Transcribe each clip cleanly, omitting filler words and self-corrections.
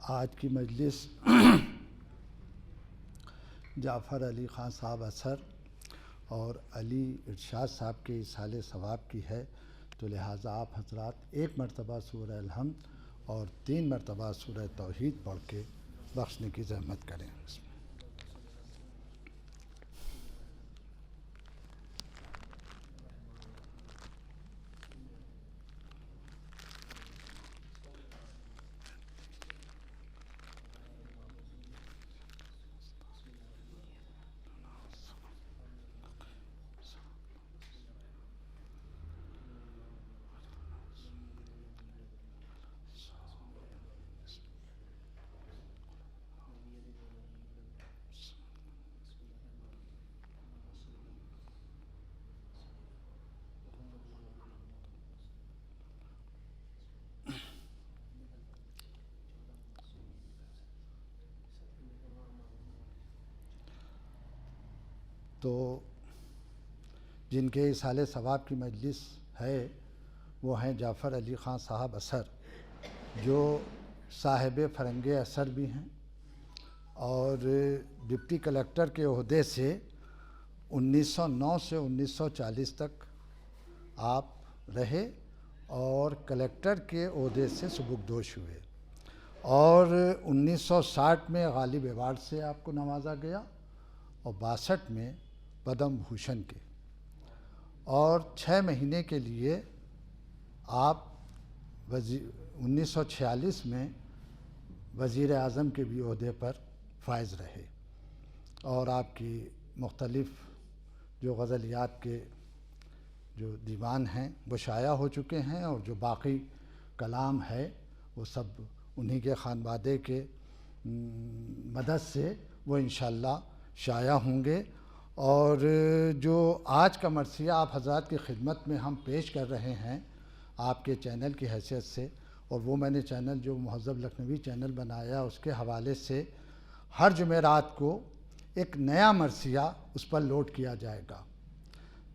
آج کی مجلس جعفر علی خان صاحب اثر اور علی ارشاد صاحب کے اصحال ثواب کی ہے، تو لہٰذا آپ حضرات ایک مرتبہ سورہ الحمد اور 3 مرتبہ سورہ توحید پڑھ کے بخشنے کی زحمت کریں۔ تو جن کے اصحال ثواب کی مجلس ہے وہ ہیں جعفر علی خان صاحب اثر، جو صاحب فرنگ اثر بھی ہیں اور ڈپٹی کلکٹر کے عہدے سے 1909 سے 1940 تک آپ رہے اور کلکٹر کے عہدے سے سبکدوش ہوئے، اور 1960 میں غالب ایوارڈ سے آپ کو نوازا گیا اور 62 میں پدم بھوشن کے، اور 6 مہینے کے لیے آپ 1946 میں وزیر اعظم کے بھی عہدے پر فائز رہے، اور آپ کی مختلف جو غزلیات کے جو دیوان ہیں وہ شائع ہو چکے ہیں، اور جو باقی کلام ہے وہ سب انہی کے خانوادے کے مدد سے وہ انشاءاللہ شائع ہوں گے۔ اور جو آج کا مرثیہ آپ حضرات کی خدمت میں ہم پیش کر رہے ہیں آپ کے چینل کی حیثیت سے، اور وہ میں نے چینل جو مہذب لکھنوی چینل بنایا اس کے حوالے سے ہر جمعرات کو ایک نیا مرثیہ اس پر لوڈ کیا جائے گا،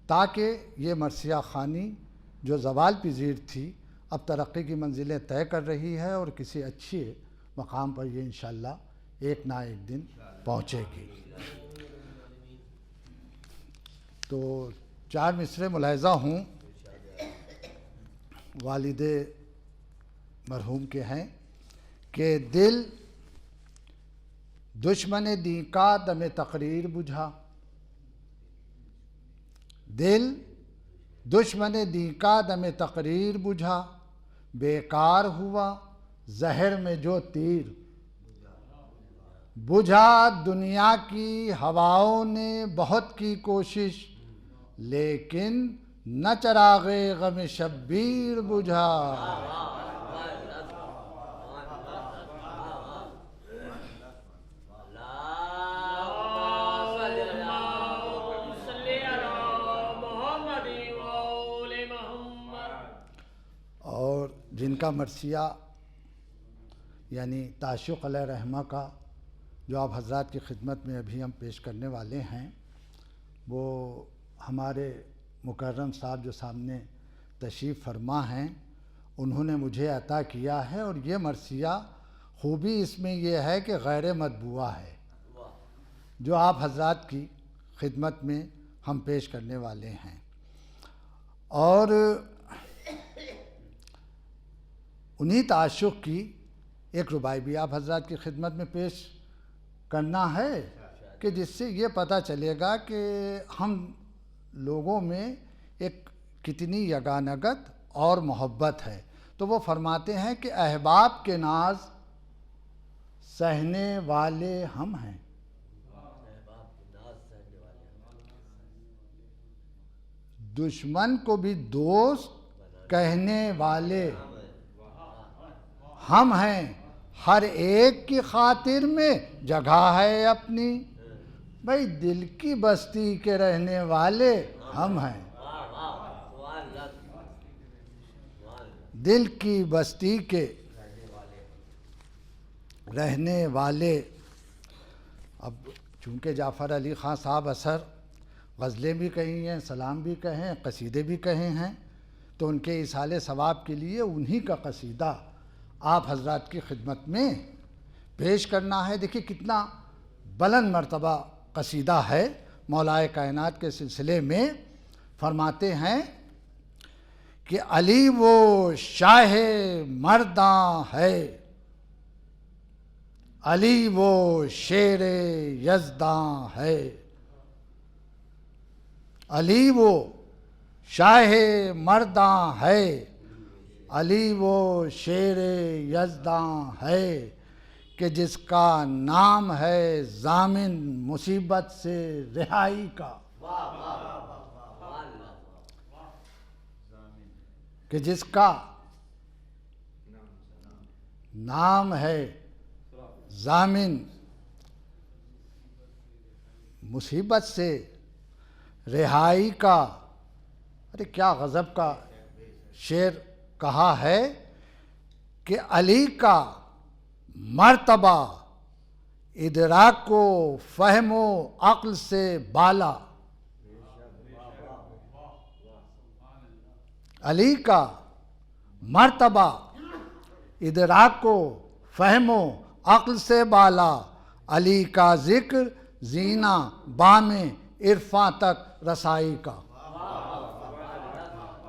تاکہ یہ مرثیہ خوانی جو زوال پذیر تھی اب ترقی کی منزلیں طے کر رہی ہے، اور کسی اچھے مقام پر یہ انشاءاللہ ایک نہ ایک دن پہنچے گی۔ تو 4 مصرعے ملاحظہ ہوں والد مرحوم کے ہیں کہ دل دشمن دین کا دم تقریر بجھا، دل دشمن دین کا دم تقریر بجھا، بیکار ہوا زہر میں جو تیر بجھا، دنیا کی ہواؤں نے بہت کی کوشش لیکن نہ چراغ غم شبیر بجھا۔ اور جن کا مرثیہ یعنی تعشق علیہ رحمہ کا جو آپ حضرات کی خدمت میں ابھی ہم پیش کرنے والے ہیں، وہ ہمارے مکرم صاحب جو سامنے تشریف فرما ہیں انہوں نے مجھے عطا کیا ہے، اور یہ مرثیہ خوبی اس میں یہ ہے کہ غیر مطبوعہ ہے، جو آپ حضرات کی خدمت میں ہم پیش کرنے والے ہیں۔ اور انہی تعشق کی ایک ربائی بھی آپ حضرات کی خدمت میں پیش کرنا ہے کہ جس سے یہ پتہ چلے گا کہ ہم لوگوں میں ایک کتنی یگانگت اور محبت ہے۔ تو وہ فرماتے ہیں کہ احباب کے ناز سہنے والے ہم ہیں، دشمن کو بھی دوست کہنے والے ہم ہیں، ہر ایک کی خاطر میں جگہ ہے اپنی، بھئی دل کی بستی کے رہنے والے ہم ہیں، دل کی بستی کے رہنے والے۔ اب چونکہ جعفر علی خان صاحب اثر غزلیں بھی کہی ہیں، سلام بھی کہیں، قصیدے بھی کہے ہیں، تو ان کے اصحال ثواب کے لیے انہی کا قصیدہ آپ حضرات کی خدمت میں پیش کرنا ہے. دیکھیے کتنا بلند مرتبہ قصیدہ ہے. مولائے کائنات کے سلسلے میں فرماتے ہیں کہ علی وہ شاہ مرداں ہے، علی وہ شیر یزداں ہے، علی وہ شاہ مرداں ہے، علی وہ شیر یزداں ہے، کہ جس کا نام ہے ضامن مصیبت سے رہائی کا. کہ جس کا نام ہے ضامن مصیبت سے رہائی کا. ارے کیا غضب کا شعر کہا ہے کہ علی کا مرتبہ ادراک و فہم و عقل سے بالا. علی کا مرتبہ ادراک و فہم و عقل سے بالا. علی کا ذکر زینہ بام عرفاں تک رسائی کا.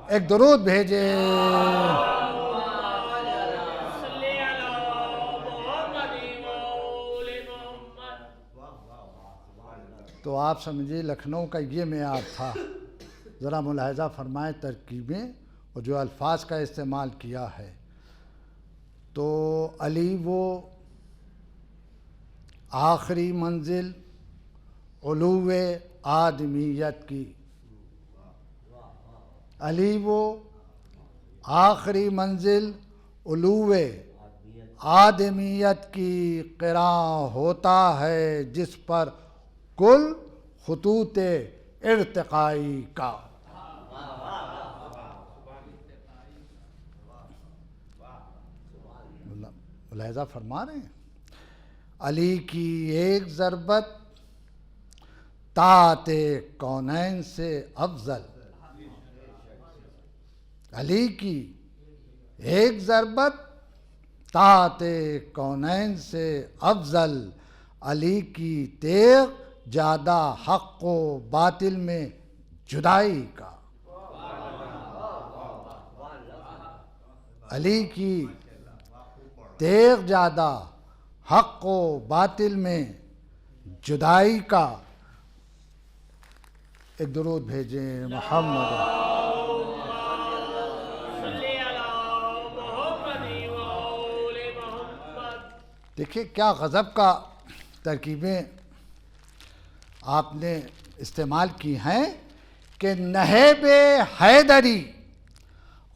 ایک درود بھیجے. تو آپ سمجھے لکھنؤ کا یہ معیار تھا. ذرا ملاحظہ فرمائیں ترکیبیں اور جو الفاظ کا استعمال کیا ہے. تو علی وہ آخری منزل علو آدمیت کی. علی وہ آخری منزل علو آدمیت کی قراں ہوتا ہے، جس پر کل خطوط ارتقائی کا. ملاحظہ فرما رہے ہیں. علی کی ایک ضربت طاعت کونین سے افضل. علی کی ایک ضربت طاعت کونین سے افضل. علی کی تیغ زیادہ حق و باطل میں جدائی کا. علی کی تیغ زیادہ حق و باطل میں جدائی کا. ایک درود بھیجیں محمد. دیکھیے کیا غضب کا ترکیبیں آپ نے استعمال کی ہیں کہ نہیب حیدری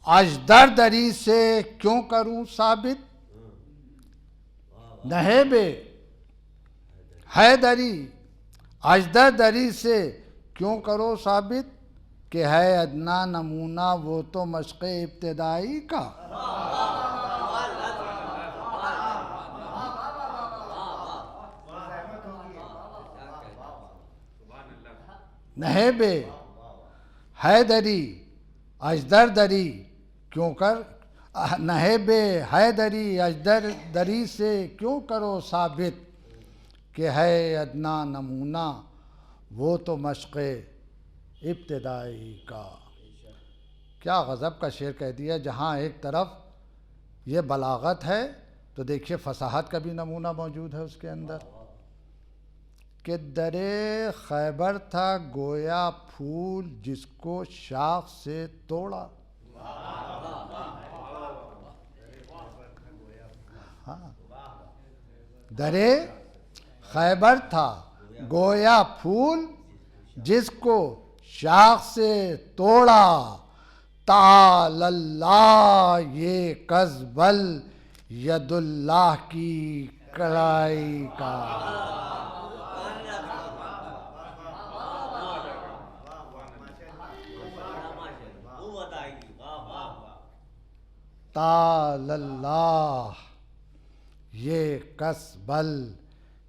اجدردری سے کیوں کروں ثابت. نہیب حیدری اجدردری سے کیوں کرو ثابت، کہ ہے ادنا نمونہ وہ تو مشق ابتدائی کا. نہیب حیدری اجدردری کیوں کر نہیب حیدری اجدردری سے کیوں کرو ثابت، کہ ہے ادنا نمونہ وہ تو مشق ابتدائی کا. کیا غضب کا شعر کہہ دیا. جہاں ایک طرف یہ بلاغت ہے تو دیکھیے فصاحت کا بھی نمونہ موجود ہے اس کے اندر. کہ در خیبر تھا گویا پھول جس کو شاخ سے توڑا. در خیبر تھا گویا پھول جس کو شاخ سے توڑا. تعالی اللہ یہ قذبل ید اللہ کی کلائی کا. تعالی اللہ یہ قذبل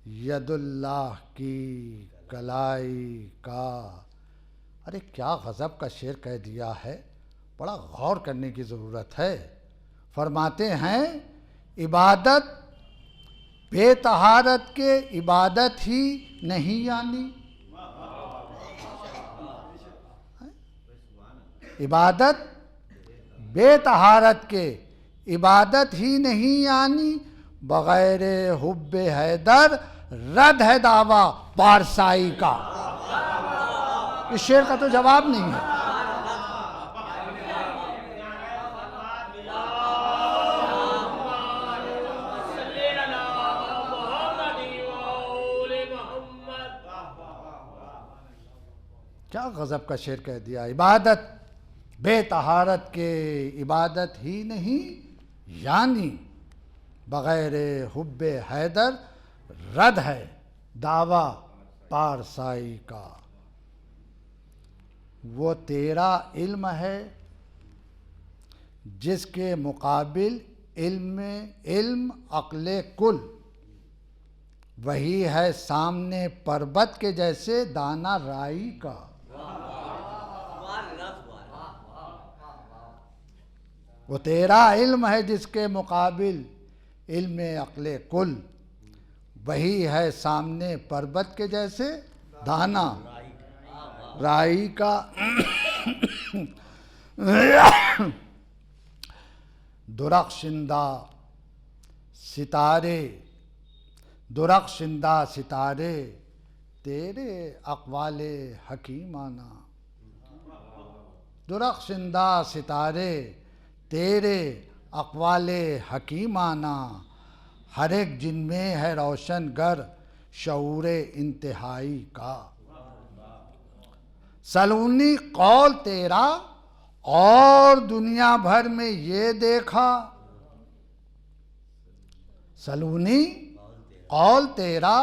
ید اللہ کی کلائی کا. ارے کیا غضب کا شعر کہہ دیا ہے. بڑا غور کرنے کی ضرورت ہے. فرماتے ہیں عبادت بے طہارت کے عبادت ہی نہیں یعنی، عبادت بے طہارت کے عبادت ہی نہیں یعنی، بغیر حب حیدر رد ہے دعویٰ پارسائی کا۔ اس شعر کا تو جواب نہیں ہے۔ کیا غضب کا شعر کہہ دیا، عبادت بے طہارت کے عبادت ہی نہیں یعنی، بغیر حب حیدر رد ہے دعویٰ پارسائی کا۔ وہ تیرا علم ہے جس کے مقابل علم عقل کل، وہی ہے سامنے پربت کے جیسے دانہ رائی کا۔ وہ تیرا علم ہے جس کے مقابل علم عقل کل، وہی ہے سامنے پربت کے جیسے دانہ رائی کا۔ درخشندہ ستارے تیرے اقوال حکیمانہ، درخشندہ ستارے تیرے اقوال حکیمانہ، ہر ایک جن میں ہے روشن گر شعور انتہائی کا۔ سلونی قول تیرا اور دنیا بھر میں یہ دیکھا، سلونی قول تیرا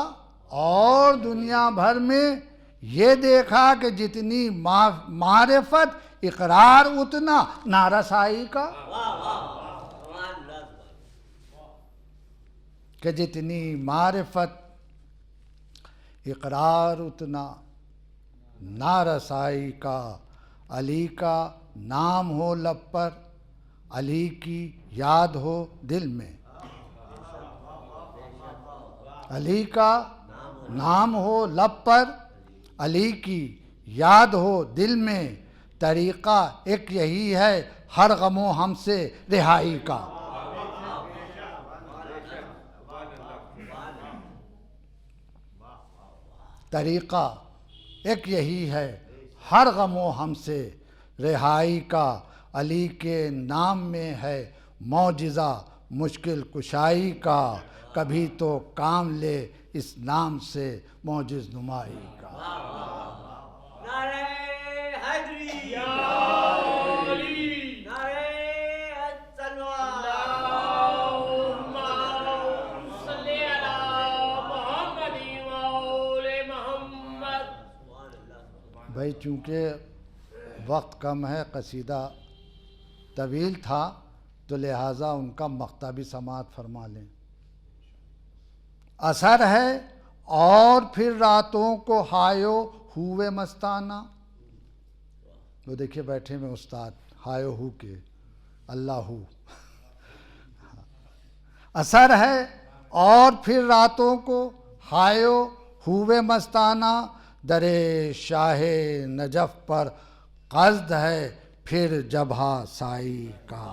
اور دنیا بھر میں یہ دیکھا کہ جتنی معرفت اقرار اتنا نارسائی کا، کہ جتنی معرفت اقرار اتنا نارسائی کا۔ علی کا نام ہو لب پر، علی کی یاد ہو دل میں، علی کا نام ہو لب پر، علی کی یاد ہو دل میں، طریقہ ایک یہی ہے ہر غم و ہم سے رہائی کا۔ طریقہ ایک یہی ہے ہر غم و ہم سے رہائی کا۔ علی کے نام میں ہے معجزہ مشکل کشائی کا، کبھی تو کام لے اس نام سے معجز نمائی کا۔ نعرہ حیدری، یا علی، نعرہ تلوار، اللہم صلی علی محمد وآل محمد۔ بھائی چونکہ وقت کم ہے، قصیدہ طویل تھا، تو لہٰذا ان کا مقطع بھی سماعت فرما لیں۔ اثر ہے اور پھر راتوں کو ہایو ہوئے مستانہ، وہ دیکھیے بیٹھے میں استاد ہایو ہو کے اللہ ہو۔ اثر ہے اور پھر راتوں کو ہایو ہوئے مستانہ، در شاہ نجف پر قصد ہے پھر جبہہ سائی کا۔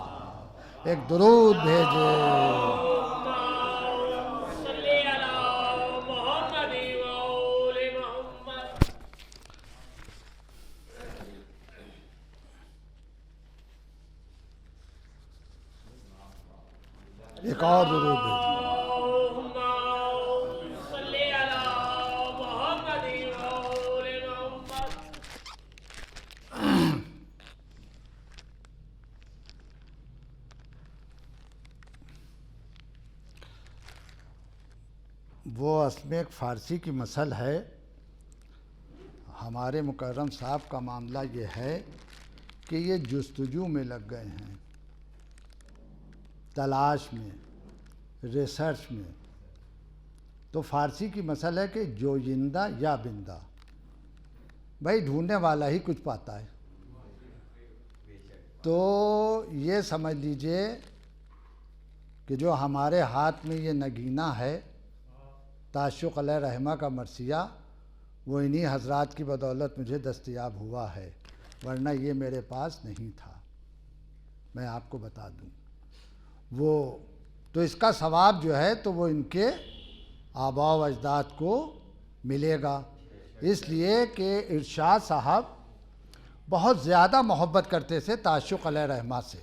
ایک درود بھیجے۔ صلی علی محمد وآل محمد۔ ایک اور درود بھیجے۔ اللہم صلی علی محمد وآل محمد۔ وہ اصل میں ایک فارسی کی مثل ہے۔ ہمارے مکرم صاحب کا معاملہ یہ ہے کہ یہ جستجو میں لگ گئے ہیں، تلاش میں، ریسرچ میں۔ تو فارسی کی مثل ہے کہ جویندہ یا بندہ، بھائی ڈھونڈنے والا ہی کچھ پاتا ہے۔ تو یہ سمجھ لیجئے کہ جو ہمارے ہاتھ میں یہ نگینہ ہے، تعشق علیہ رحمہ کا مرثیہ وہ انہی حضرات کی بدولت مجھے دستیاب ہوا ہے، ورنہ یہ میرے پاس نہیں تھا، میں آپ کو بتا دوں۔ وہ تو اس کا ثواب جو ہے تو وہ ان کے آباء و اجداد کو ملے گا، اس لیے کہ ارشاد صاحب بہت زیادہ محبت کرتے تھے تعشق علیہ رحمہ سے،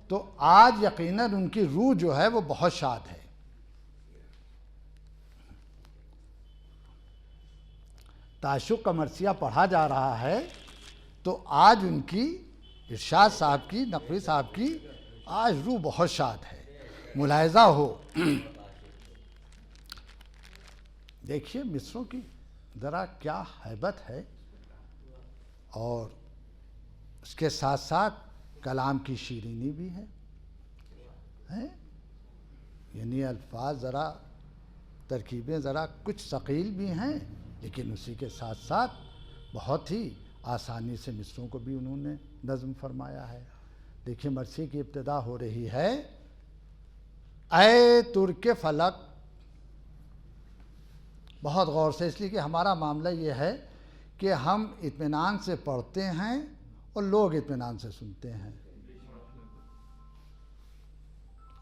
تو آج یقیناً ان کی روح جو ہے وہ بہت شاد ہے۔ تعشق کا مرثیہ پڑھا جا رہا ہے تو آج ان کی ارشاد صاحب کی، نقوی صاحب کی آج روح بہت شاد ہے، ملاحظہ ہو۔ دیکھیے مصروں کی ذرا کیا ہیبت ہے، اور اس کے ساتھ ساتھ کلام کی شیرینی بھی ہے، یعنی الفاظ ذرا ترکیبیں ذرا کچھ ثقیل بھی ہیں، لیکن اسی کے ساتھ ساتھ بہت ہی آسانی سے مصروں کو بھی انہوں نے نظم فرمایا ہے۔ دیکھیے مرثیے کی ابتدا ہو رہی ہے، اے ترک فلک، بہت غور سے، اس لیے کہ ہمارا معاملہ یہ ہے کہ ہم اطمینان سے پڑھتے ہیں اور لوگ اطمینان سے سنتے ہیں۔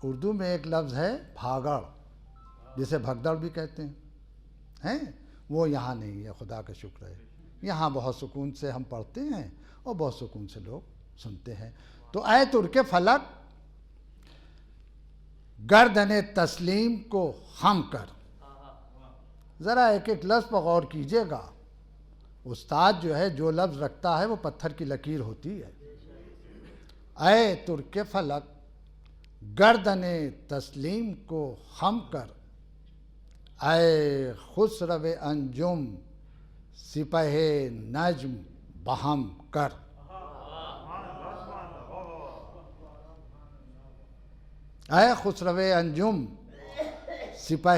اردو میں ایک لفظ ہے بھاگڑ، جسے بھگدڑ بھی کہتے ہیں، وہ یہاں نہیں ہے، خدا کا شکر ہے، یہاں بہت سکون سے ہم پڑھتے ہیں اور بہت سکون سے لوگ سنتے ہیں۔ تو اے ترک فلک، گردن تسلیم کو خم کر، ذرا ایک ایک لفظ پر غور کیجئے گا، استاد جو ہے جو لفظ رکھتا ہے وہ پتھر کی لکیر ہوتی ہے۔ اے ترک فلک، گردن تسلیم کو خم کر، اے خسرو انجم سپہ نجم بہم کر۔ اے خسرو انجم سپہ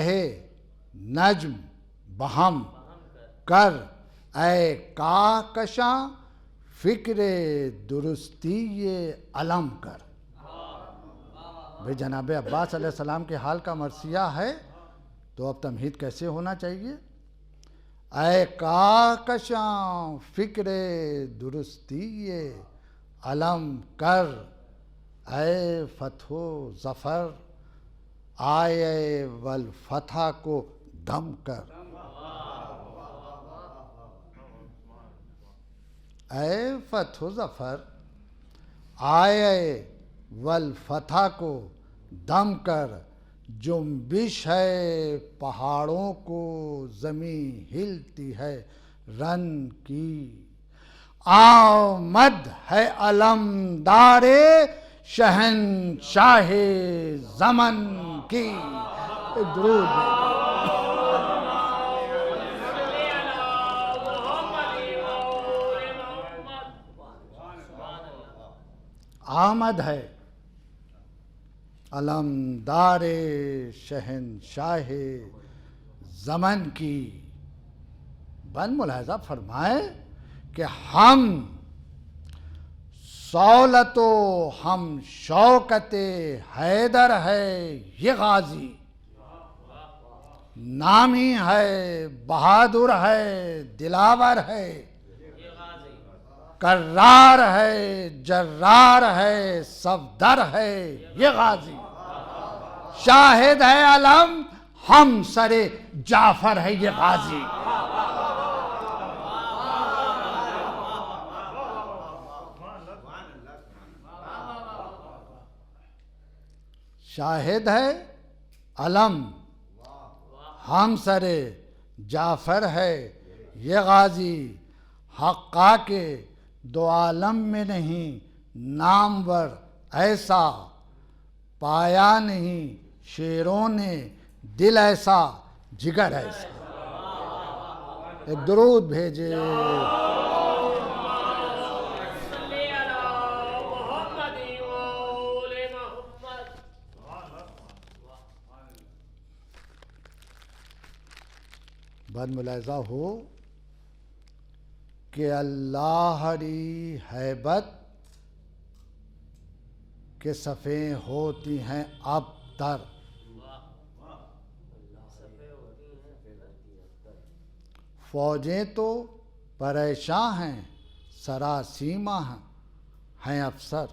نجم بہم کر، اے کاکشاں فکر درستی علم کر۔ بھئی جناب عباس علیہ السلام کے حال کا مرثیہ ہے تو اب تمہید کیسے ہونا چاہیے؟ اے کاکشاں فکر درستی علم کر، اے فتح و ظفر آئے والفتح کو دم کر۔ اے فتح و ظفر آئے والفتح کو دم کر، جنبش ہے پہاڑوں کو زمین ہلتی ہے رن کی، آمد ہے علمدار شہنشاہ زمن کی۔ ایک درود آمد ہے علمدار شہنشاہ زمن کی۔ بن ملاحظہ فرمائے کہ ہم سولت و ہم شوکت حیدر ہے یہ غازی، نامی ہے بہادر ہے دلاور ہے، کرار ہے جرار ہے صفدر ہے یہ غازی، شاہد ہے علم ہم سر جعفر ہے یہ غازی۔ شاہد ہے علم ہم سر جعفر ہے یہ غازی، حقا کے دو عالم میں نہیں نامور ایسا، پایا نہیں شیروں نے دل ایسا جگر ایسا۔ ایک درود بھیجے۔ بعد ملاحظہ ہو کہ اللہ ری ہیبت کے صفیں ہوتی ہیں اب تر، فوجیں تو پریشاں ہیں سراسیمہ ہیں افسر.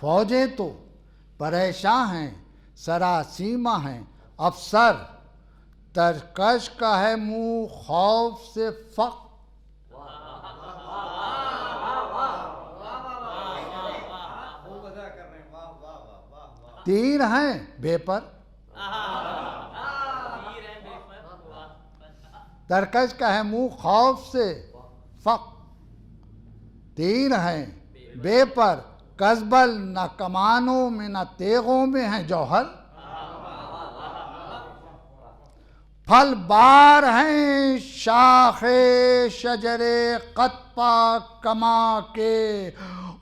فوجیں تو پریشاں ہیں سراسیمہ ہیں افسر. ترکش کا ہے منہ خوف سے فق. تیر ہیں بے پر. ترکش کا ہے منہ خوف سے فق. تیر ہیں بے پر کذبل. نہ کمانوں میں نہ تیغوں میں ہیں جوہر. پھل بار ہیں شاخ شجر قطپا کما کے.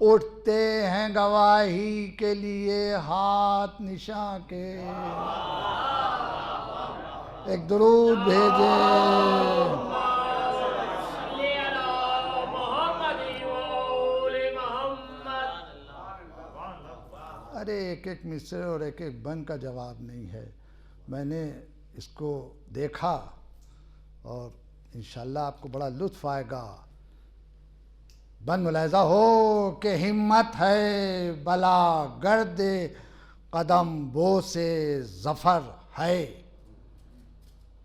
اٹھتے ہیں گواہی کے لیے ہاتھ نشاں کے. ایک درود بھیجے. ارے ایک ایک مصرے اور ایک ایک بند کا جواب نہیں ہے. میں نے اس کو دیکھا اور انشاءاللہ آپ کو بڑا لطف آئے گا. بند ملاحظہ ہو کہ ہمت ہے بلا گرد قدم بو سے ظفر ہے.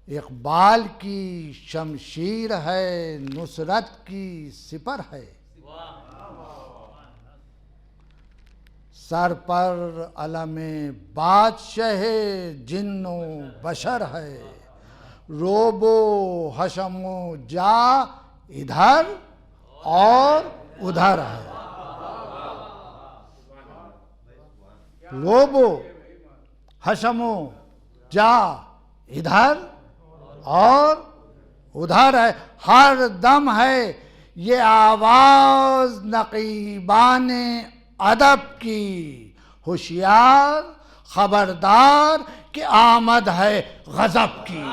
اقبال کی شمشیر ہے نصرت کی سپر ہے. سر پر علم بادشاہ جن و بشر ہے. روب و حشم و جا ادھر اور ادھر ہے. روب و حشم و جا ادھر اور ادھر ہے. ہر دم ہے یہ آواز نقیبان ادب کی. ہوشیار خبردار کہ آمد ہے غضب کی.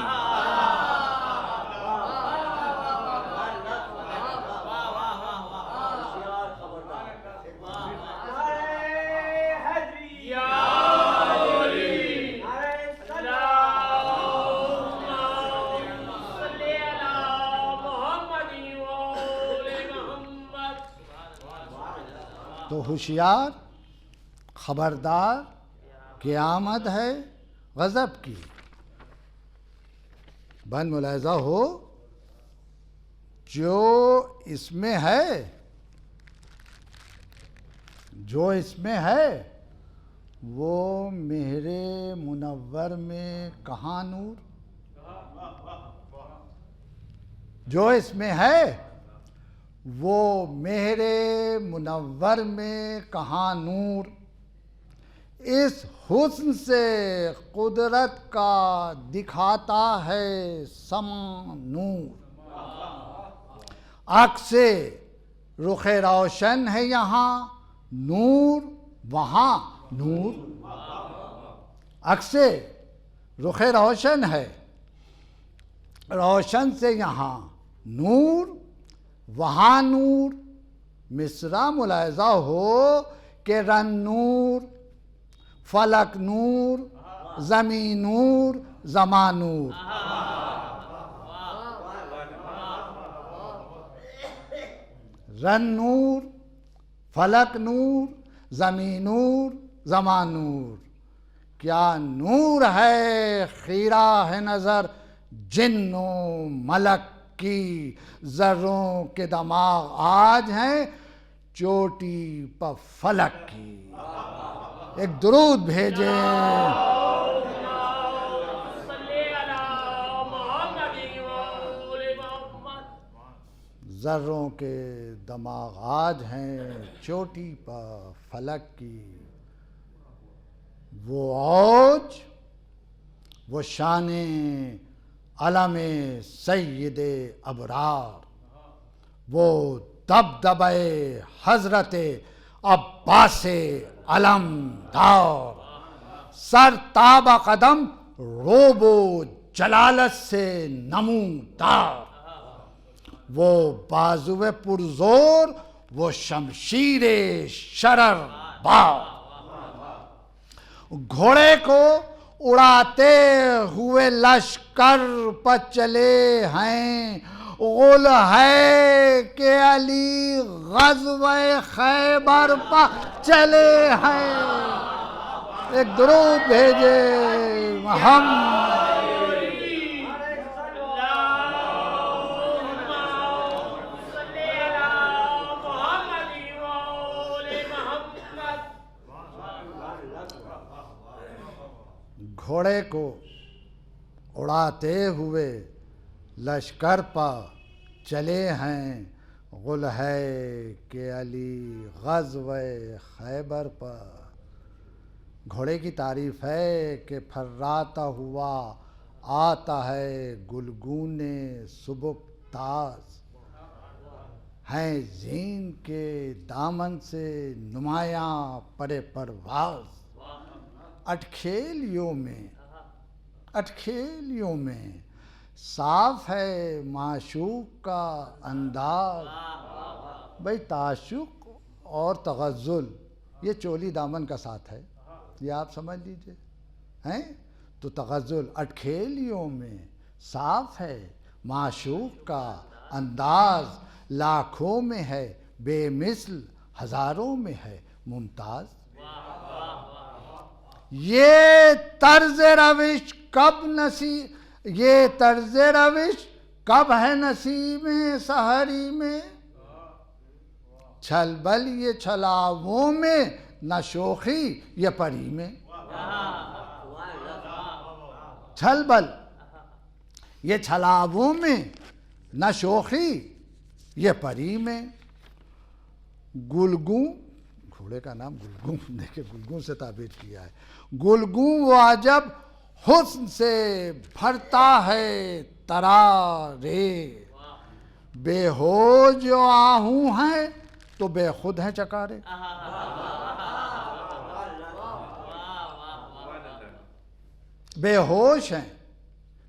تو ہوشیار خبردار کہ آمد ہے غضب کی. بند ملاحظہ ہو جو اس میں ہے وہ مہر منور میں کہاں نور. جو اس میں ہے وہ مہر منور میں کہاں نور. اس حسن سے قدرت کا دکھاتا ہے سما نور. عکس رخ روشن ہے یہاں نور وہاں نور. عکس رخ روشن ہے روشن سے یہاں نور وہاں نور. مصرع ملاحظہ ہو کہ رن نور فلک نور زمین نور زمان نور. رن نور فلک نور زمین نور زمان نور. کیا نور ہے خیرہ ہے نظر جن و ملک کی. ذروں کے دماغ آج ہیں چوٹی پہ فلک کی. ایک درود بھیجیں. ذروں کے دماغ آج ہیں چوٹی پہ فلک کی. وہ اوج وہ شان علم سید ابرار. وہ دبدبہ حضرت عباس علمدار. سر تاب قدم روب و جلالت سے نمودار. وہ بازو پرزور وہ شمشیر شرر بار. گھوڑے کو اڑاتے ہوئے لشکر پر چلے ہیں، غل ہے کہ علی غزوہ خیبر پر چلے ہیں۔ ایک درود بھیجے محمد۔ گھوڑے کو اڑاتے ہوئے لشکر پر چلے ہیں، غل ہے کہ علی غزوہ خیبر پر۔ گھوڑے کی تعریف ہے کہ پھراتا ہوا آتا ہے گلگون سبک تاز، ہیں زین کے دامن سے نمایاں پرے پرواز۔ اٹکھیلیوں میں صاف ہے معشوق کا انداز۔ بھئی تعشق اور تغزل یہ چولی دامن کا ساتھ ہے، یہ آپ سمجھ لیجئے ہیں۔ تو تغزل اٹکھیلیوں میں صاف ہے معشوق کا انداز، لاکھوں میں ہے بے مثل ہزاروں میں ہے ممتاز۔ یہ طرز روش کب ہے نصیب سحری میں، چھل بل یہ چھلاووں میں نہ شوخی یہ پری میں۔ چھل بل یہ چھلاووں میں نہ شوخی یہ پری میں۔ گلگوں، گھوڑے کا نام گلگوں، دیکھیں گلگوں سے تعبیر کیا ہے۔ گلگوں وہ عجب حسن سے بھرتا ہے ترارے، بے ہوش جو آہوں ہیں تو بے خود ہیں چکارے۔ بے ہوش ہیں،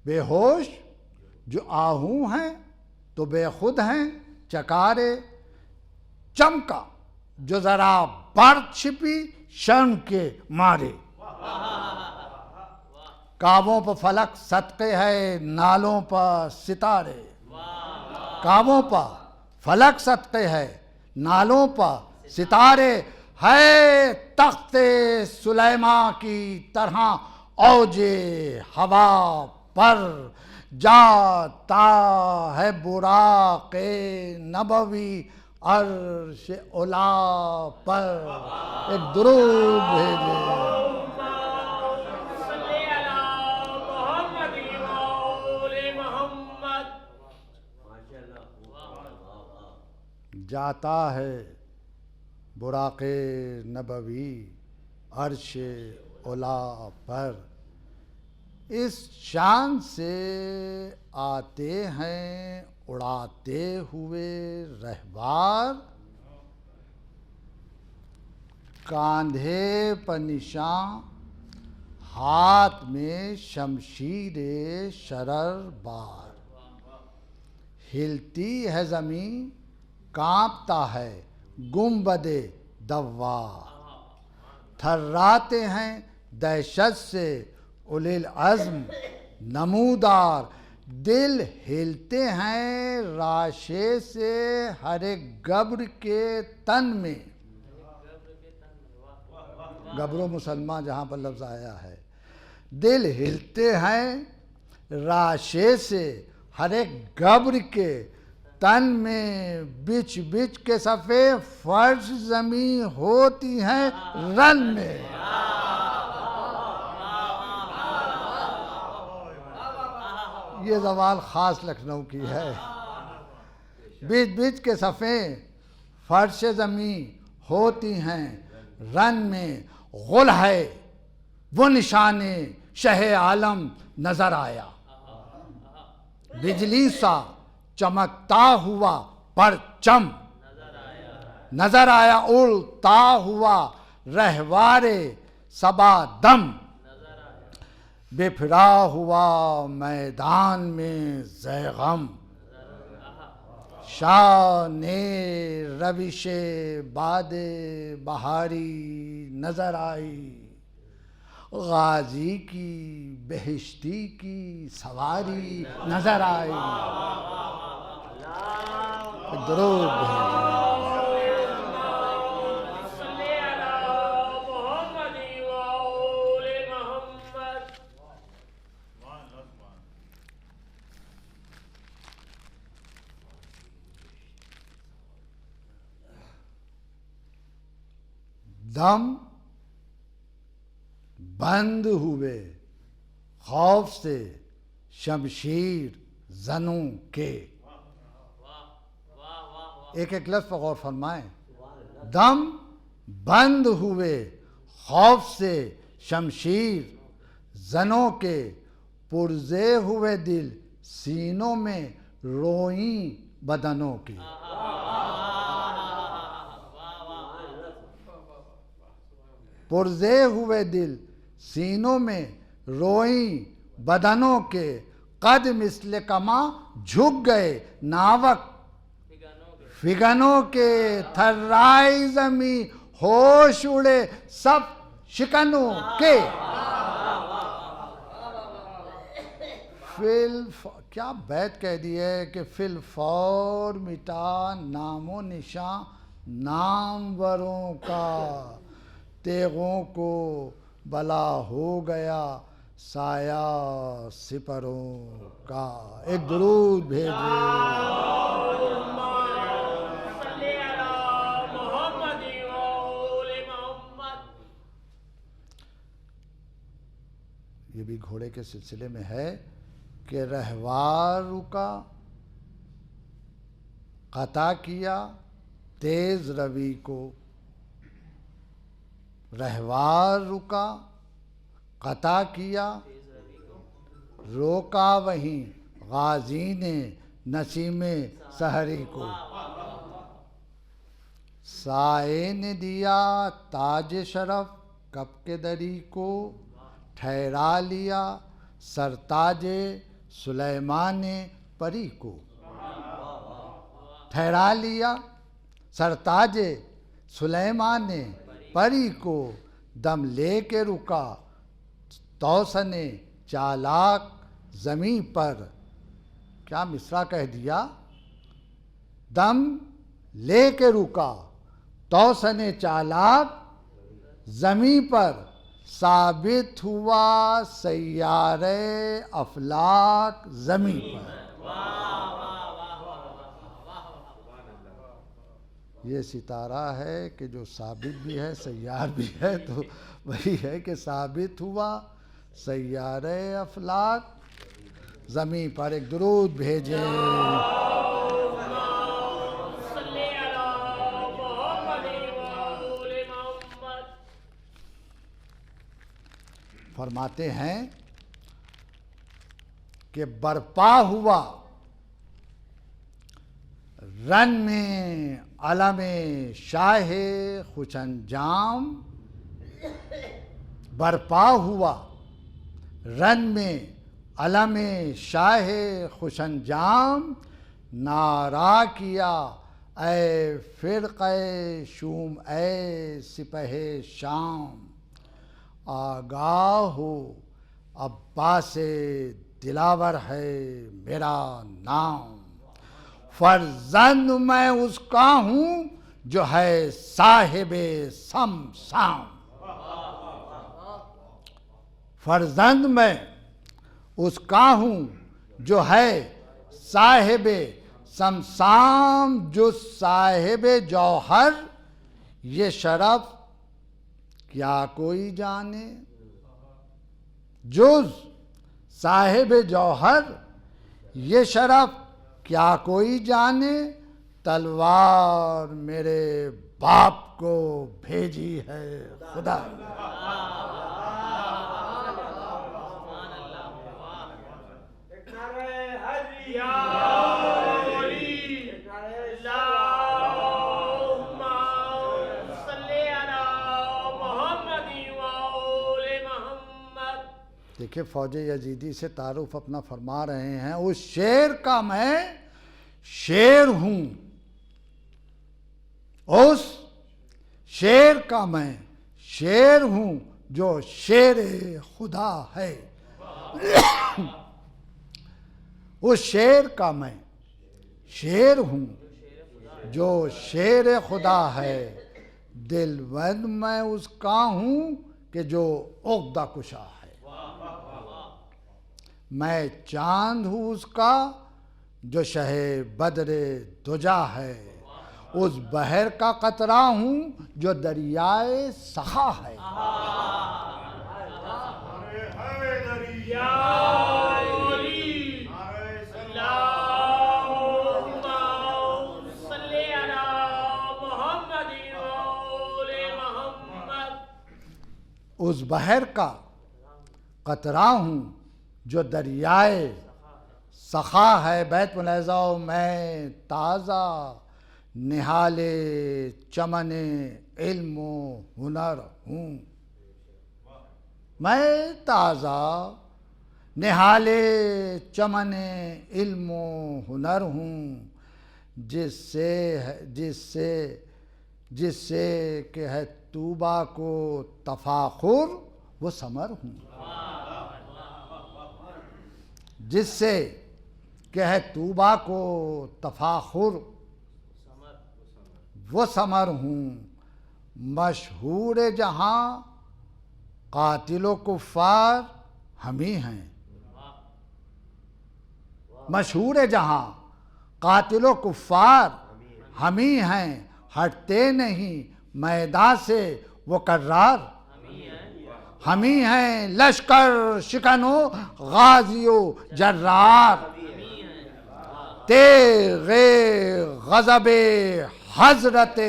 بے ہوش جو آہوں ہیں تو بے خود ہیں چکارے۔ چمکا جو ذرا برق چھپی شرم کے مارے، کعبوں پر فلک صدقے ہے نالوں پر ستارے۔ کعبوں پر فلک صدقے ہے نالوں پر ستارے، ہے تخت سلیمان کی طرح اوج ہوا پر، جاتا ہے براق نبوی عرش علا پر۔ ایک درود بھیجے۔ جاتا ہے براق نبوی عرش علا پر، اس شان سے آتے ہیں اڑاتے ہوئے رہوار، کاندھے پر نشان ہاتھ میں شمشیر شرر بار۔ ہلتی ہے زمین کانپتا ہے گنبد دوار، تھراتے ہیں دہشت سے اولی العزم نمودار، دل ہلتے ہیں راشے سے ہر ایک گبر کے تن میں۔ گبر و مسلمان جہاں پر لفظ آیا ہے، دل ہلتے ہیں راشے سے ہر ایک گبر کے تن میں، بچ بچ کے صفے فرش زمین ہوتی ہیں رن میں۔ یہ زوال خاص لکھنؤ کی ہے۔ بیچ بیچ کے صفیں فرش زمین ہوتی ہیں رن میں، غل ہے وہ نشان شہ عالم نظر آیا، بجلی سا چمکتا ہوا پرچم نظر آیا، اڑتا ہوا رہوار صبا دم، بپھرا ہوا میدان میں زیغم، شان روش باد بہاری نظر آئی، غازی کی بہشتی کی سواری نظر آئی. درود بھیجیں. صلی علی محمد و آل محمد. دم بند ہوئے خوف سے شمشیر زنوں کے. ایک ایک لفظ پر غور فرمائیں. دم بند ہوئے خوف سے شمشیر زنوں کے، پرزے ہوئے دل سینوں میں روئیں بدنوں کی. پرزے ہوئے دل سینوں میں روئیں بدنوں کے، قد مثل کماں جھک گئے ناوک فگنوں کے، تھرائی زمیں ہوش اڑے سب شکنوں کے. کیا بیت کہہ دی ہے کہ فی الفور مٹا نام و نشاں ناموروں کا، تیغوں کو بلا ہو گیا سایہ سپروں کا. ایک درود بھیجے. صلی علی محمد و آل محمد. یہ بھی گھوڑے کے سلسلے میں ہے کہ رہوار رکا قطع کیا تیز روی کو. رہوار رکا قطع کیا روکا وہیں غازی نے نسیم سحری کو. سائے نے دیا تاج شرف کب کے دری کو، ٹھہرا لیا سرتاج سلیمان پری کو. ٹھہرا لیا سرتاج سلیمان پری کو، دم لے کے رکا توسن چالاک زمیں پر. کیا مصرع کہہ دیا. دم لے کے رکا توسن چالاک زمیں پر، ثابت ہوا سیارے افلاک زمیں پر. یہ ستارہ ہے کہ جو ثابت بھی ہے سیار بھی ہے، تو وہی ہے کہ ثابت ہوا سیارے افلاک زمیں پر. ایک درود بھیجیں. صلی علی محمد و آل محمد. فرماتے ہیں کہ برپا ہوا رن میں علم شاہ خوش انجام. برپا ہوا رن میں علم شاہ خوش انجام، نعرہ کیا اے فرقہ شوم اے سپہ شام. آگاہ ہو عباس دلاور ہے میرا نام، فرزند میں اس کا ہوں جو ہے صاحب سمسام. فرزند میں اس کا ہوں جو ہے صاحب سمسام، جو صاحب جوہر یہ شرف کیا کوئی جانے. جز صاحب جوہر یہ شرف کیا کوئی جانے، تلوار میرے باپ کو بھیجی ہے خدا. دیکھیں فوج یزیدی سے تعارف اپنا فرما رہے ہیں. اس شیر کا میں شیر ہوں، اس شیر کا میں شیر ہوں، جو شیر خدا ہے، اس شیر کا میں شیر ہوں جو شیر خدا ہے، دل بند میں اس کا ہوں کہ جو عقدہ کشا ہے، میں چاند ہوں اس کا جو شہ بدر دجا ہے، اس بحر کا قطرہ ہوں جو دریائے سخا ہے، یا علی اللہم صلی علی محمد وآل محمد۔ اس بحر کا قطرہ ہوں جو دریائے سخا ہے، بیت ملاحظہ میں تازہ نہال چمن علم و ہنر ہوں، میں تازہ نہال چمن علم و ہنر ہوں، جس سے کہ ہے طوبیٰ کو تفاخر وہ ثمر ہوں، جس سے کہ ہے طوبیٰ کو تفاخر وہ ثمر ہوں، مشہور جہاں قاتل و کفار ہم ہی ہیں، مشہور جہاں قاتل و کفار ہم ہی ہیں، ہٹتے نہیں میدان سے وہ کرار ہم ہی ہیں، لشکر شکن و غازی و جرار، تیغ غضب حضرت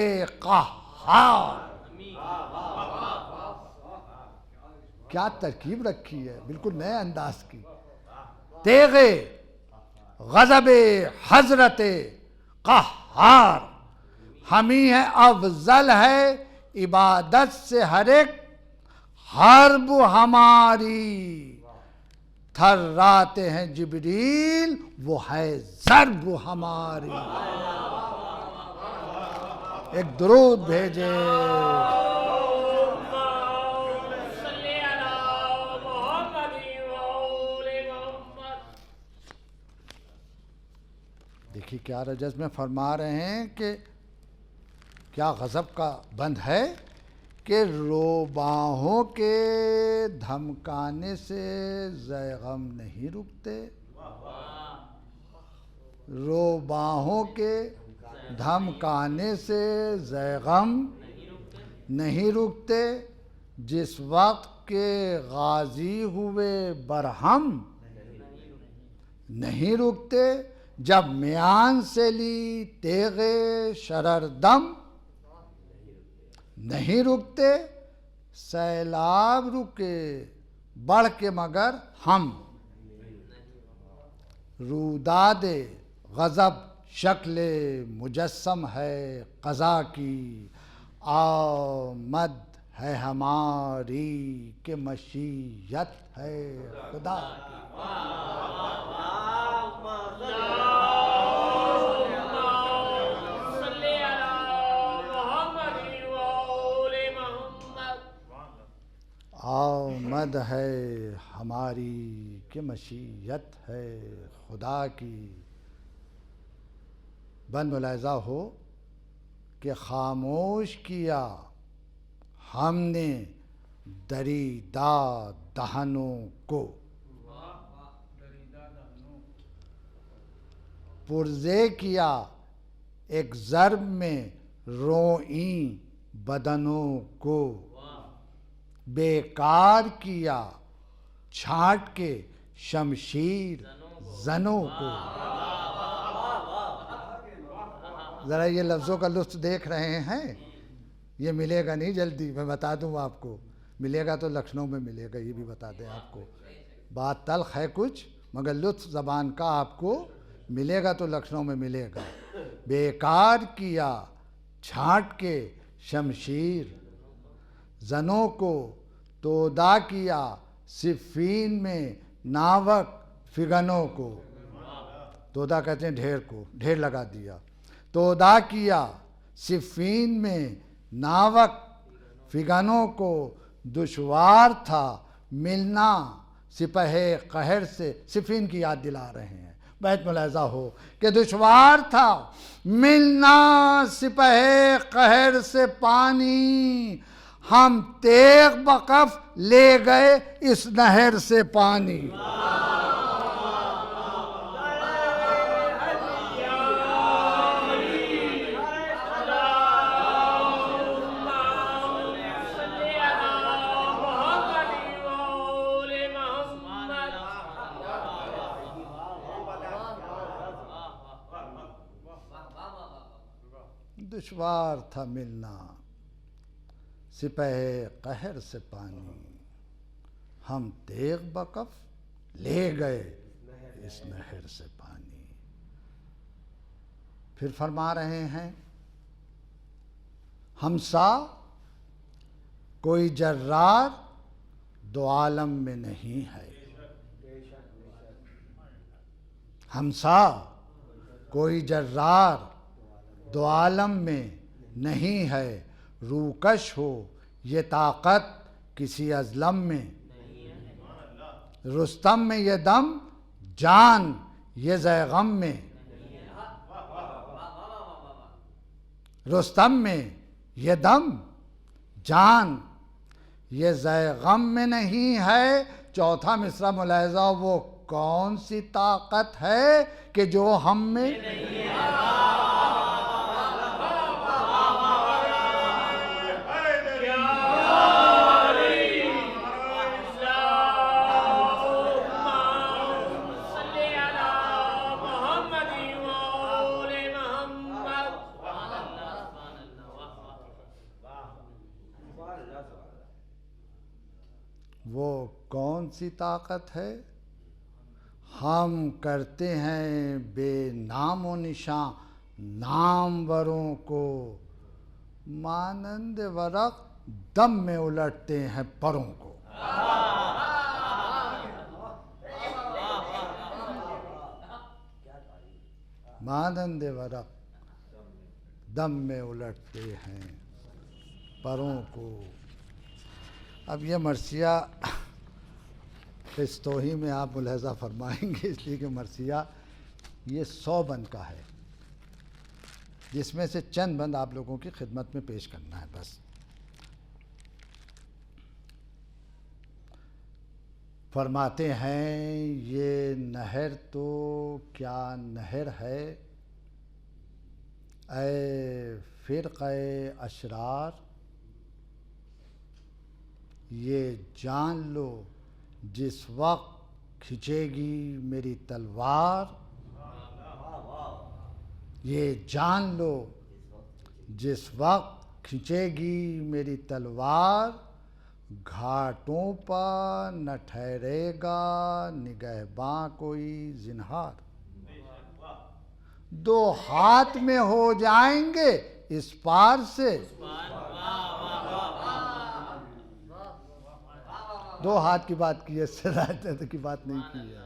قہار۔ کیا ترکیب رکھی ہے، بالکل نئے انداز کی، تیغ غضب حضرت قہار، ہم ہی ہے، افضل ہے عبادت سے ہر ایک حرب ہماری، تھراتے ہیں جبریل وہ ہے ضرب ہماری۔ ایک درود بھیجے۔ صلی علی محمد وآل محمد۔ دیکھیے کیا رجز میں فرما رہے ہیں کہ کیا غضب کا بند ہے کہ روباہوں کے دھمکانے سے زیغم نہیں رکتے، روباہوں کے دھمکانے سے زیغم نہیں رکتے، جس وقت کے غازی ہوئے برہم نہیں رکتے، جب میان سے لی تیغ شرر دم نہیں رکتے، سیلاب رکے بڑھ کے مگر ہم، روداد غضب شکل مجسم ہے قضا کی، آمد ہے ہماری کہ مشیت ہے خدا کی۔ صلی علی محمد وآل محمد۔ آمد ہے ہماری کہ مشیت ہے خدا کی۔ بند ملاحظہ ہو کہ خاموش کیا ہم نے دریدہ دہنوں کو، پرزے کیا ایک ضرب میں روئیں بدنوں کو، بیکار کیا چھانٹ کے شمشیر زنوں کو۔ ذرا یہ لفظوں کا لطف دیکھ رہے ہیں، یہ ملے گا نہیں جلدی، میں بتا دوں آپ کو، ملے گا تو لکھنؤ میں ملے گا، یہ بھی بتا دیں آپ کو، بات تلخ ہے کچھ مگر لطف زبان کا آپ کو ملے گا تو لکھنؤ میں ملے گا۔ بیکار کیا چھانٹ کے شمشیر زنوں کو، تودا کیا صفین میں ناوک فگنوں کو، تودا کہتے ہیں ڈھیر کو، ڈھیر لگا دیا، تودا کیا صفین میں ناوک فگنوں کو، دشوار تھا ملنا سپہ قہر سے، صفین کی یاد دلا رہے ہیں، بیت ملاحظہ ہو کہ دشوار تھا ملنا سپہ قہر سے پانی، ہم تیغ بقف لے گئے اس نہر سے پانی۔ دشوار تھا ملنا سپہ قہر سے پانی، ہم تیغ بقف لے گئے اس نہر سے پانی۔ پھر فرما رہے ہیں ہمسا کوئی جرار دو عالم میں نہیں ہے، ہمسا کوئی جرار دو عالم میں نہیں ہے، روکش ہو یہ طاقت کسی ازلم میں، رستم میں یہ دم جان یہ زیغم میں، رستم میں یہ دم جان یہ زیغم میں نہیں ہے۔ چوتھا مصرع ملاحظہ، وہ کون سی طاقت ہے کہ جو ہم میں وہ کون سی طاقت ہے؟ ہم کرتے ہیں بے نام و نشاں ناموروں کو، مانند ورق دم میں الٹتے ہیں پروں کو۔ مانند ورق دم میں الٹتے ہیں پروں کو۔ اب یہ مرثیہ اس توہی میں آپ ملاحظہ فرمائیں گے، اس لیے کہ مرثیہ یہ 100 بند کا ہے، جس میں سے چند بند آپ لوگوں کی خدمت میں پیش کرنا ہے بس۔ فرماتے ہیں یہ نہر تو کیا نہر ہے، اے فرقہ اشرار، یہ جان لو جس وقت کھنچے گی میری تلوار، یہ جان لو جس وقت کھنچے گی میری تلوار، گھاٹوں پر نہ ٹھہرے گا نگہباں کوئی زنہار، دو ہاتھ میں ہو جائیں گے اس پار سے، دو ہاتھ کی بات کی ہے، اس سے رائتے کی بات نہیں کی ہے،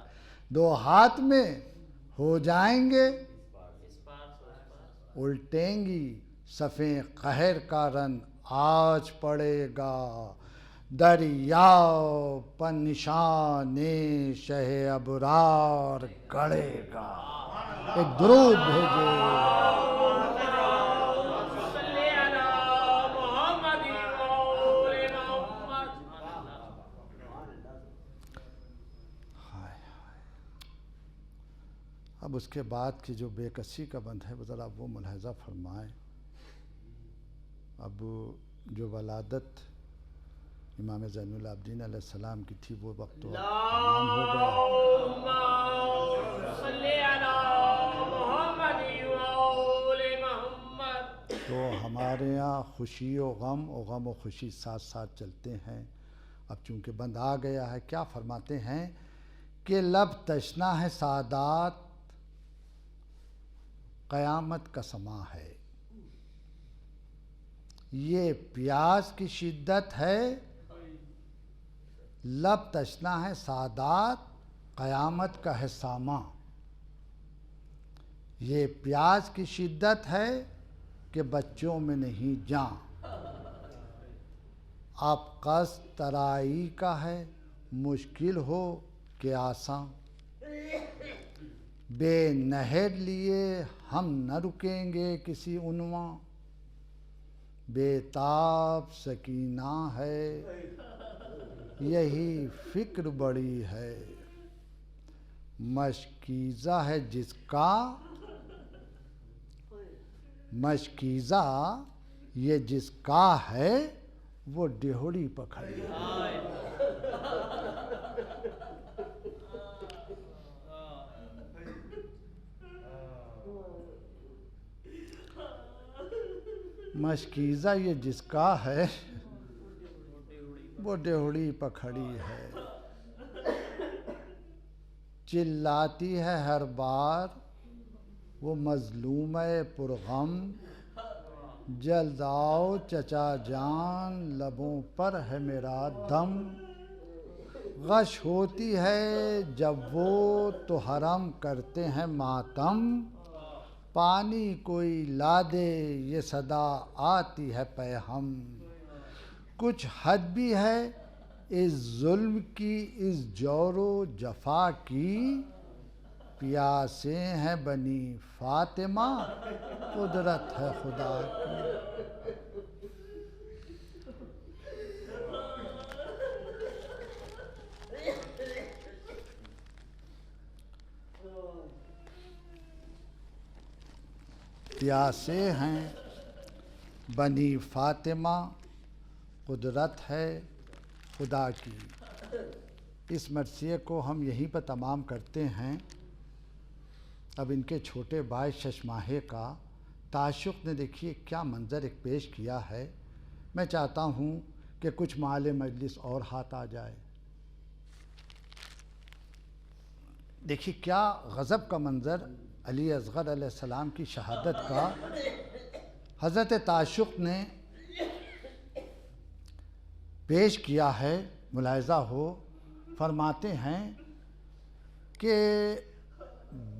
دو ہاتھ میں ہو جائیں گے، الٹیں گی صفیں قہر کا رن آج پڑے گا، دریاؤ پر نشان شہ ابرار گڑے گا۔ ایک درود بھیجے۔ اب اس کے بعد کی جو بے کسی کا بند ہے ذرا وہ ملاحظہ فرمائیں۔ اب جو ولادت امام زین العابدین علیہ السلام کی تھی وہ وقت تو تمام ہو گیا، تو ہمارے ہاں خوشی و غم و خوشی ساتھ ساتھ چلتے ہیں۔ اب چونکہ بند آ گیا ہے، کیا فرماتے ہیں کہ لب تشنا ہے سعادات قیامت کا سما ہے، یہ پیاس کی شدت ہے، لب تشنا ہے سعادات قیامت کا ہے ساماں، یہ پیاس کی شدت ہے کہ بچوں میں نہیں جان، اب قصد ترائی کا ہے مشکل ہو کہ آساں، بے نہر لیے ہم نہ رکیں گے کسی عنواں، بے تاب سکینہ ہے یہی فکر بڑی ہے، مشکیزہ ہے جس کا، مشکیزہ یہ جس کا ہے وہ ڈہوڑی پکڑی ہے۔ مشکیزہ یہ جس کا ہے وہ ڈہوڑی پکڑی ہے، چلاتی ہے ہر بار وہ مظلوم پرغم، جلد آؤ چچا جان لبوں پر ہے میرا دم، غش ہوتی ہے جب وہ تو حرم کرتے ہیں ماتم، پانی کوئی لا دے یہ صدا آتی ہے پیہم، کچھ حد بھی ہے اس ظلم کی اس جور و جفا کی، پیاسے ہیں بنی فاطمہ قدرت ہے خدا کی۔ پیاسے ہیں بنی فاطمہ قدرت ہے خدا کی۔ اس مرثیے کو ہم یہیں پر تمام کرتے ہیں۔ اب ان کے چھوٹے بھائی ششماہے کا تعشق نے دیکھیے کیا منظر ایک پیش کیا ہے۔ میں چاہتا ہوں کہ کچھ مال مجلس اور ہاتھ آ جائے۔ دیکھیے کیا غضب کا منظر علی اصغر علیہ السلام کی شہادت کا حضرت تعشق نے پیش کیا ہے۔ ملاحظہ ہو، فرماتے ہیں کہ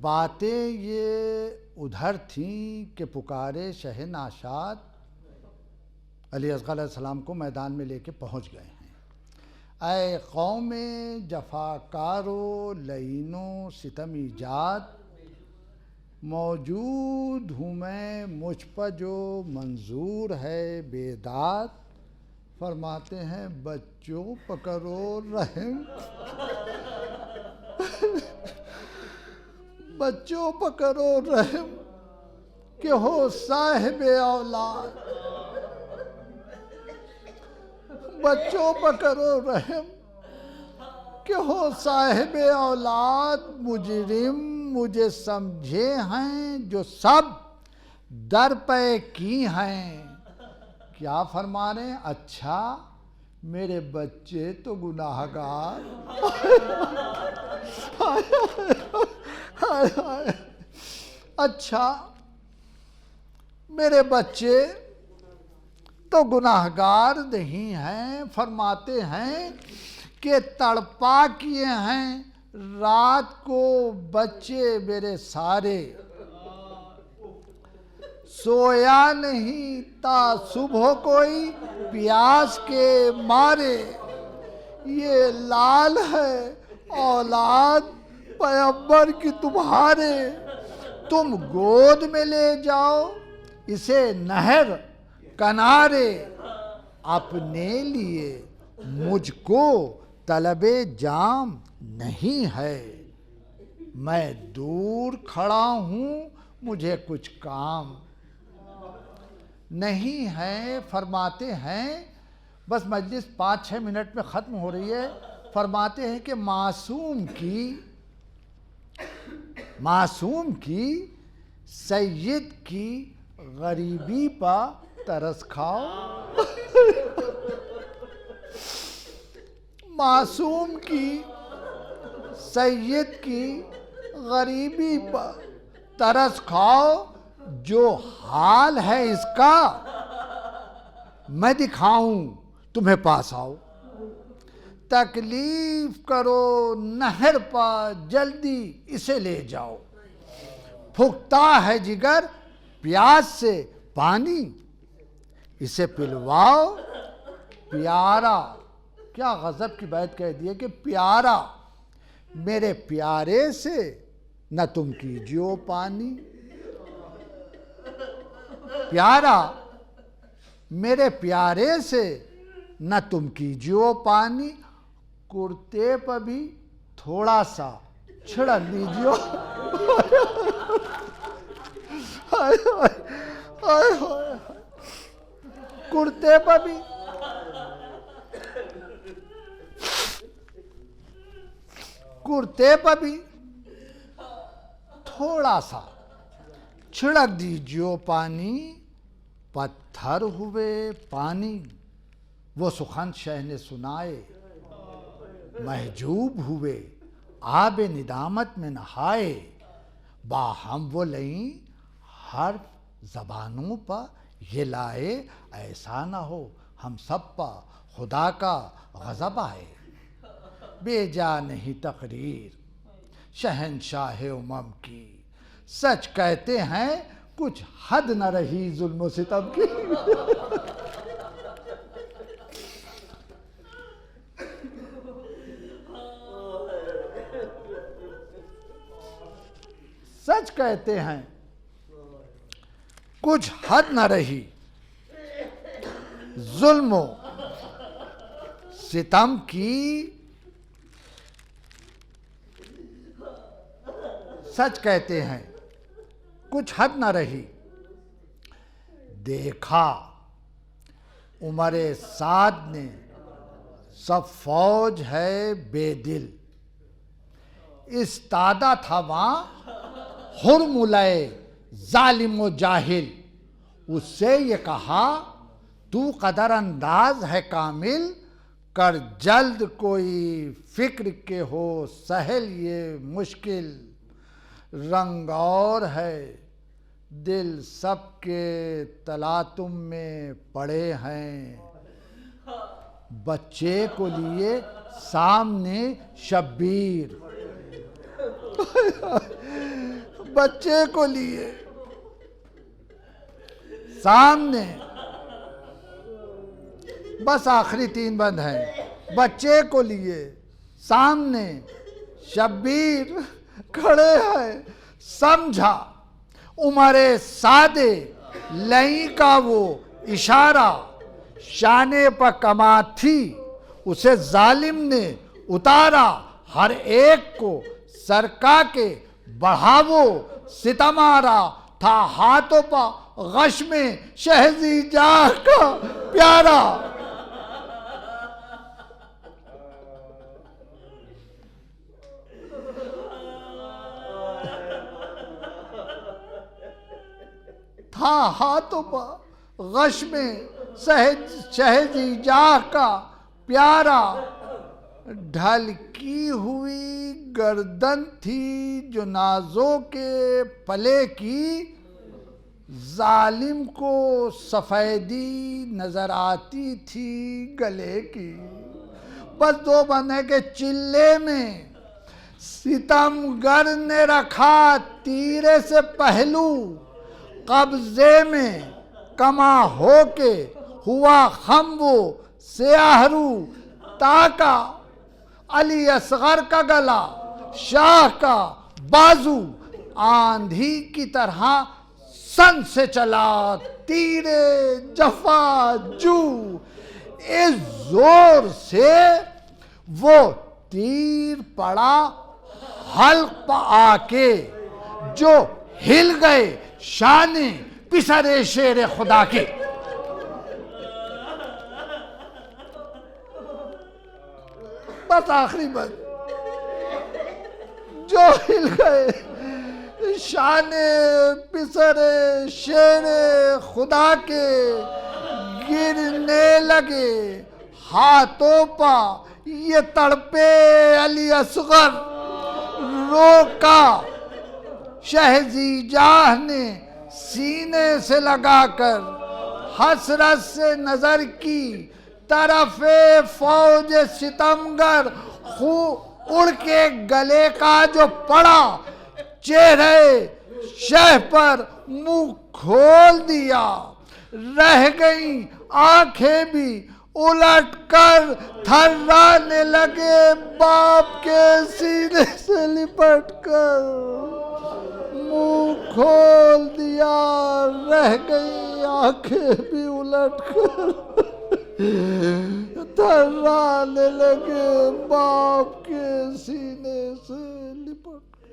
باتیں یہ ادھر تھیں کہ پکارے شہ ناشاد، علی اصغر علیہ السلام کو میدان میں لے کے پہنچ گئے ہیں۔ اے قوم جفاکار و لعین و ستم ایجاد، موجود ہوں میں مجھ پر جو منظور ہے بیداد، فرماتے ہیں بچوں پر کرو رحم، بچوں پر کرو رحم کہ ہو صاحب اولاد، بچوں پر کرو رحم کہ ہو صاحب اولاد، مجرم مجھے سمجھے ہیں جو سب در پہ کی ہیں، کیا فرما رہے ہیں؟ اچھا میرے بچے تو گناہگار، اچھا میرے بچے تو گناہگار نہیں ہیں، فرماتے ہیں کہ تڑپا کیے ہیں رات کو بچے میرے سارے، سویا نہیں تا صبح کوئی پیاس کے مارے، یہ لال ہے اولاد پیغمبر کی تمہارے، تم گود میں لے جاؤ اسے نہر کنارے، اپنے لیے مجھ کو طلب جام نہیں ہے، میں دور کھڑا ہوں مجھے کچھ کام نہیں ہے۔ فرماتے ہیں بس مجلس 5-6 منٹ میں ختم ہو رہی ہے، فرماتے ہیں کہ معصوم کی سید کی غریبی پر ترس کھاؤ، معصوم کی سید کی غریبی پر ترس کھاؤ، جو حال ہے اس کا میں دکھاؤں تمہیں پاس آؤ، تکلیف کرو نہر پر جلدی اسے لے جاؤ، پھکتا ہے جگر پیاس سے پانی اسے پلواؤ، پیارا، کیا غضب کی بات کہہ دی ہے کہ پیارا میرے پیارے سے نہ تم کیجیو پانی، پیارا میرے پیارے سے نہ تم کیجیو پانی، کرتے پر بھی تھوڑا سا چھڑک دیجیو، کرتے پر بھی تھوڑا سا چھڑک دیجیو پانی، پتھر ہوئے پانی وہ سخن شہ نے سنائے، محجوب ہوئے آب ندامت میں نہائے، باہم وہ لئیں ہر زبانوں پر یہ لائے، ایسا نہ ہو ہم سب پر خدا کا غضب آئے، بے جا نہیں تقریر شہنشاہ امم کی، سچ کہتے ہیں کچھ حد نہ رہی ظلم و ستم کی، سچ کہتے ہیں کچھ حد نہ رہی ظلم و ستم کی، سچ کہتے ہیں کچھ حد نہ رہی، دیکھا عمر سعد نے سب فوج ہے بے دل، استادہ تھا وہاں ہرملے ظالم و جاہل، اس سے یہ کہا تو قدر انداز ہے کامل، کر جلد کوئی فکر کے ہو سہل یہ مشکل، رنگ اور ہے دل سب کے تلاطم میں پڑے ہیں، بچے کو لیے سامنے شبیر، بچے کو لیے سامنے، بس آخری 3 بند ہیں، بچے کو لیے سامنے شبیر کھڑے ہیں، سمجھا عمر سادے لئیں کا وہ اشارہ، شانے پر کما تھی اسے ظالم نے اتارا، ہر ایک کو سرکا کے بڑھاوو ستم آرا، تھا ہاتھوں پر غش میں شہزی جاہ کا پیارا، تھا ہاتھوں پر غش میں شہزی جاہ کا پیارا، ڈھلکی ہوئی گردن تھی جو نازوں کے پلے کی، ظالم کو سفیدی نظر آتی تھی گلے کی، بس 2 بندے کے چلے میں ستمگر نے رکھا تیرے سے پہلو، قبضے میں کما ہو کے ہوا خم وہ سیاہ رو، تاکا علی اصغر کا گلا شاہ کا بازو، آندھی کی طرح سن سے چلا تیرے جفا جو، اس زور سے وہ تیر پڑا حلق پہ آ کے، جو ہل گئے شانے پسرے شیر خدا کے، بس آخری بات، جو ہل گئے شانے پسرے شیر خدا کے، گرنے لگے ہاتھوں پا یہ تڑپے علی اصغر، روکا شہزی جاہ نے سینے سے لگا کر، حسرت سے نظر کی طرف فوج ستمگر، خو اڑ کے گلے کا جو پڑا، چہرے شہ پر منہ کھول دیا، رہ گئیں آنکھیں بھی الٹ کر تھرانے لگے، باپ کے سینے سے لپٹ کر منہ کھول دیا، رہ گئی آنکھیں بھی الٹ کر، تھرانے لگے باپ کے سینے سے لپٹ کر۔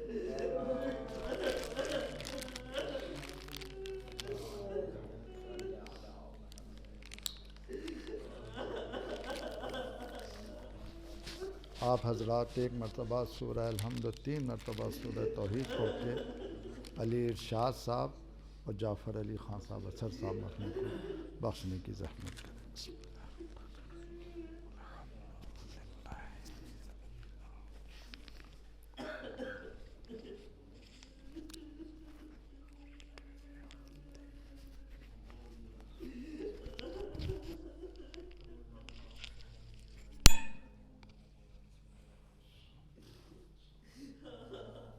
آپ حضرات ایک مرتبہ سورہ الحمد، 3 مرتبہ سورہ توحید پڑھ کے علی ارشاد صاحب اور جعفر علی خان صاحب اثر صاحب مرحوم کو بخشنے کی زحمت کریں۔